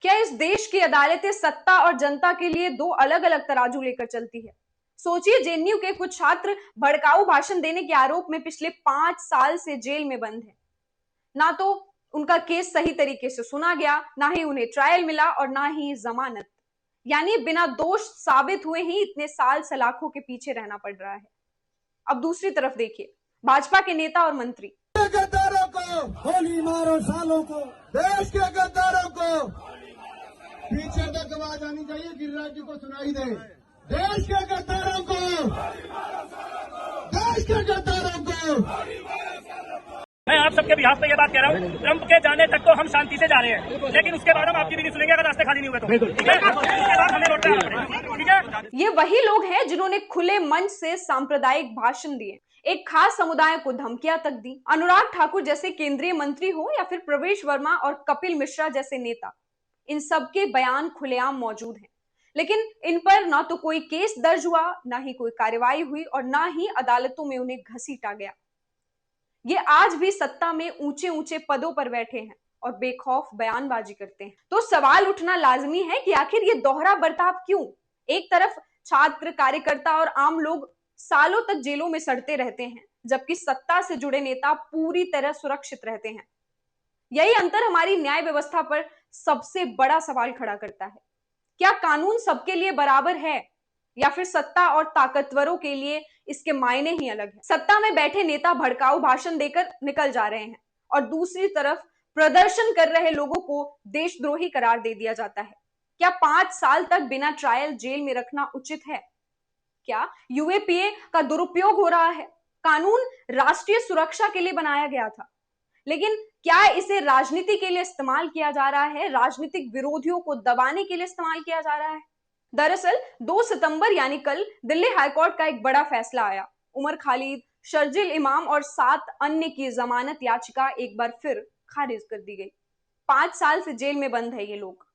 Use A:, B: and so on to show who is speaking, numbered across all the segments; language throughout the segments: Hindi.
A: क्या इस देश की अदालतें सत्ता और जनता के लिए दो अलग अलग तराजू लेकर चलती है? सोचिए, जेएनयू के कुछ छात्र भड़काऊ भाषण देने के आरोप में पिछले 5 साल से जेल में बंद हैं। ना तो उनका केस सही तरीके से सुना गया, ना ही उन्हें ट्रायल मिला और ना ही जमानत। यानी बिना दोष साबित हुए ही इतने साल सलाखों के पीछे रहना पड़ रहा है। अब दूसरी तरफ देखिए, भाजपा के नेता और मंत्री
B: गद्दारों को गोली मारो, सालों को देश के गद्दारों को पीछे तक आवाज आनी चाहिए, गिरिराज जी को सुनाई दे। देश के गद्दारों को, देश के गद्दारों को।
C: मैं आप सबके बिहाफ पे ये बात कह रहा हूँ, ट्रंप के जाने तक तो हम शांति से जा रहे हैं, लेकिन उसके बाद हम आपकी भी नहीं सुनेंगे अगर रास्ते खाली नहीं हुए तो। ठीक है, उसके बाद हमें रोकना पड़ेगा। ठीक है,
A: ये वही लोग हैं जिन्होंने खुले मंच से सांप्रदायिक भाषण दिए, एक खास समुदाय को धमकियां तक दी। अनुराग ठाकुर जैसे केंद्रीय मंत्री हो या फिर प्रवेश वर्मा और कपिल मिश्रा जैसे नेता, इन सबके बयान खुलेआम मौजूद हैं, लेकिन इन पर ना तो कोई केस दर्ज हुआ, ना ही कोई कार्रवाई हुई और ना ही अदालतों में उन्हें घसीटा गया। ये आज भी सत्ता में ऊंचे ऊंचे पदों पर बैठे हैं और बेखौफ बयानबाजी करते हैं। तो सवाल उठना लाजमी है कि आखिर ये दोहरा बर्ताव क्यों? एक तरफ छात्र, कार्यकर्ता और आम लोग सालों तक जेलों में सड़ते रहते हैं, जबकि सत्ता से जुड़े नेता पूरी तरह सुरक्षित रहते हैं। यही अंतर हमारी न्याय व्यवस्था पर सबसे बड़ा सवाल खड़ा करता है। क्या कानून सबके लिए बराबर है या फिर सत्ता और ताकतवरों के लिए इसके मायने ही अलग है? सत्ता में बैठे नेता भड़काऊ भाषण देकर निकल जा रहे हैं और दूसरी तरफ प्रदर्शन कर रहे लोगों को देशद्रोही करार दे दिया जाता है। क्या 5 साल तक बिना ट्रायल जेल में रखना उचित है? क्या यूएपीए का दुरुपयोग हो रहा है? कानून राष्ट्रीय सुरक्षा के लिए बनाया गया था, लेकिन क्या इसे राजनीति के लिए इस्तेमाल किया जा रहा है? राजनीतिक विरोधियों को दबाने के लिए इस्तेमाल किया जा रहा है? दरअसल 2 सितंबर यानी कल दिल्ली हाईकोर्ट का एक बड़ा फैसला आया। उमर खालिद, शर्जिल इमाम और 7 अन्य की जमानत याचिका एक बार फिर खारिज कर दी गई। 5 साल से जेल में बंद है ये लोग।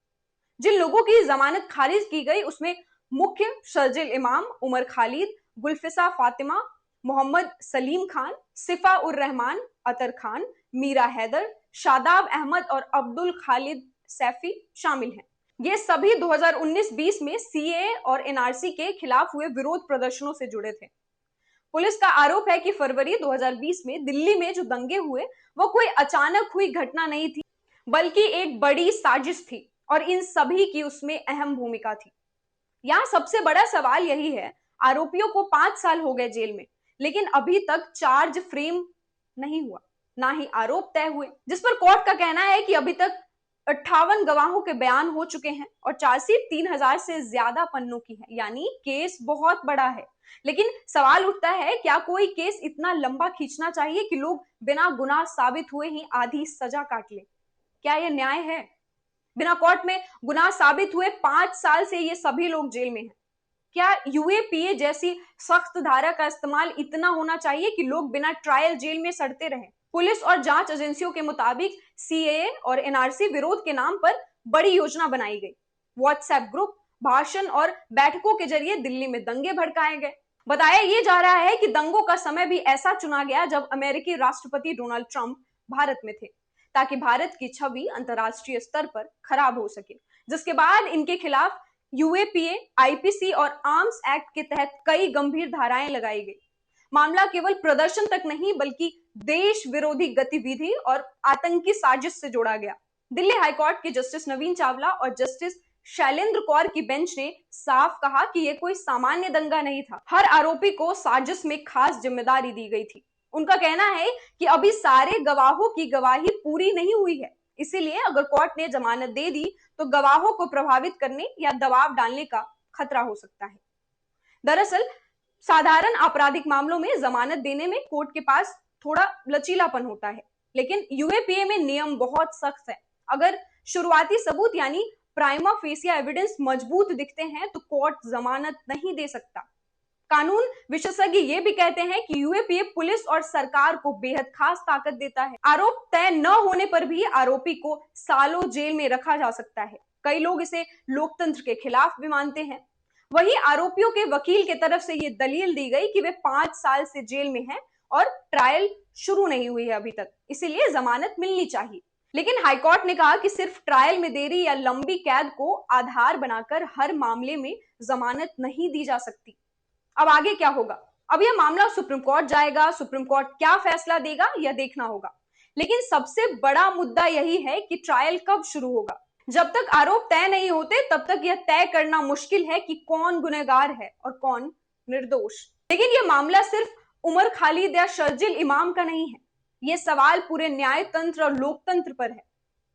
A: जिन लोगों की जमानत खारिज की गई उसमें मुख्य शर्जिल इमाम, उमर खालिद, गुलफिसा फातिमा, मोहम्मद सलीम खान, सिफा उर रहमान, अतर खान, मीरा हैदर, शादाब अहमद और अब्दुल खालिद सैफी शामिल हैं। ये सभी 2019-20 में सीएए और एनआरसी के खिलाफ हुए विरोध प्रदर्शनों से जुड़े थे। पुलिस का आरोप है कि फरवरी 2020 में दिल्ली में जो दंगे हुए वो कोई अचानक हुई घटना नहीं थी, बल्कि एक बड़ी साजिश थी और इन सभी की उसमें अहम भूमिका थी। यहाँ सबसे बड़ा सवाल यही है, आरोपियों को 5 साल हो गए जेल में, लेकिन अभी तक चार्ज फ्रेम नहीं हुआ, ना ही आरोप तय हुए, जिस पर कोर्ट का कहना है कि अभी तक 58 गवाहों के बयान हो चुके हैं और चार्जशीट 3000 से ज्यादा पन्नों की है। यानी केस बहुत बड़ा है। लेकिन सवाल उठता है, क्या कोई केस इतना लंबा खींचना चाहिए कि लोग बिना गुनाह साबित हुए ही आधी सजा काट ले? क्या यह न्याय है? बिना कोर्ट में गुनाह साबित हुए 5 साल से ये सभी लोग जेल में हैं। क्या यूएपीए जैसी सख्त धारा का इस्तेमाल इतना होना चाहिए कि लोग बिना ट्रायल जेल में सड़ते रहें? पुलिस और जांच एजेंसियों के मुताबिक सीएए और एनआरसी विरोध के नाम पर बड़ी योजना बनाई गई। व्हाट्सएप ग्रुप, भाषण और बैठकों के जरिए दिल्ली में दंगे भड़काए गए। बताया यह जा रहा है कि दंगों का समय भी ऐसा चुना गया जब अमेरिकी राष्ट्रपति डोनाल्ड ट्रंप भारत में थे, ताकि भारत की छवि अंतर्राष्ट्रीय स्तर पर खराब हो सके, जिसके बाद इनके खिलाफ यूएपीए, आईपीसी और आर्म्स एक्ट के तहत कई गंभीर धाराएं लगाई गई। मामला केवल प्रदर्शन तक नहीं बल्कि देश विरोधी गतिविधि और आतंकी साजिश से जोड़ा गया। दिल्ली हाईकोर्ट के जस्टिस नवीन चावला और जस्टिस शैलेंद्र कौर की बेंच ने साफ कहा कि यह कोई सामान्य दंगा नहीं था। हर आरोपी को साजिश में खास जिम्मेदारी दी गई थी। उनका कहना है कि अभी सारे गवाहों की गवाही पूरी नहीं हुई है, इसीलिए अगर कोर्ट ने जमानत दे दी तो गवाहों को प्रभावित करने या दबाव डालने का खतरा हो सकता है। दरअसल साधारण आपराधिक मामलों में जमानत देने में कोर्ट के पास थोड़ा लचीलापन होता है, लेकिन यूएपीए में नियम बहुत सख्त है। अगर शुरुआती सबूत यानी प्राइमा फेसिया एविडेंस मजबूत दिखते हैं तो कोर्ट जमानत नहीं दे सकता। कानून विशेषज्ञ ये भी कहते हैं कि यूएपीए पुलिस और सरकार को बेहद खास ताकत देता है। आरोप तय न होने पर भी आरोपी को सालों जेल में रखा जा सकता है। कई लोग इसे लोकतंत्र के खिलाफ भी मानते हैं। वहीं आरोपियों के वकील की तरफ से ये दलील दी गई कि वे 5 साल से जेल में हैं और ट्रायल शुरू नहीं हुई है अभी तक, इसीलिए जमानत मिलनी चाहिए। लेकिन हाईकोर्ट ने कहा कि सिर्फ ट्रायल में देरी या लंबी कैद को आधार बनाकर हर मामले में जमानत नहीं दी जा सकती। अब आगे क्या होगा? अब यह मामला सुप्रीम कोर्ट जाएगा, सुप्रीम कोर्ट क्या फैसला देगा यह देखना होगा। लेकिन सबसे बड़ा मुद्दा यही है कि ट्रायल कब शुरू होगा। जब तक आरोप तय नहीं होते तब तक यह तय करना मुश्किल है कि कौन गुनहगार है और कौन निर्दोष। लेकिन यह मामला सिर्फ उमर खालिद या शर्जिल इमाम का नहीं है, यह सवाल पूरे न्यायतंत्र और लोकतंत्र पर है।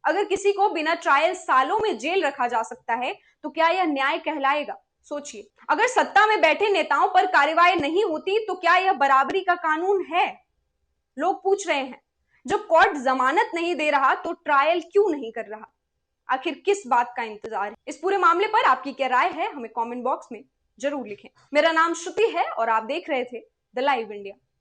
A: अगर किसी को बिना ट्रायल सालों में जेल रखा जा सकता है तो क्या यह न्याय कहलाएगा? सोचिए, अगर सत्ता में बैठे नेताओं पर कार्रवाई नहीं होती तो क्या यह बराबरी का कानून है? लोग पूछ रहे हैं, जब कोर्ट जमानत नहीं दे रहा तो ट्रायल क्यों नहीं कर रहा? आखिर किस बात का इंतजार है? इस पूरे मामले पर आपकी क्या राय है, हमें कमेंट बॉक्स में जरूर लिखें। मेरा नाम श्रुति है और आप देख रहे थे द लाइव इंडिया।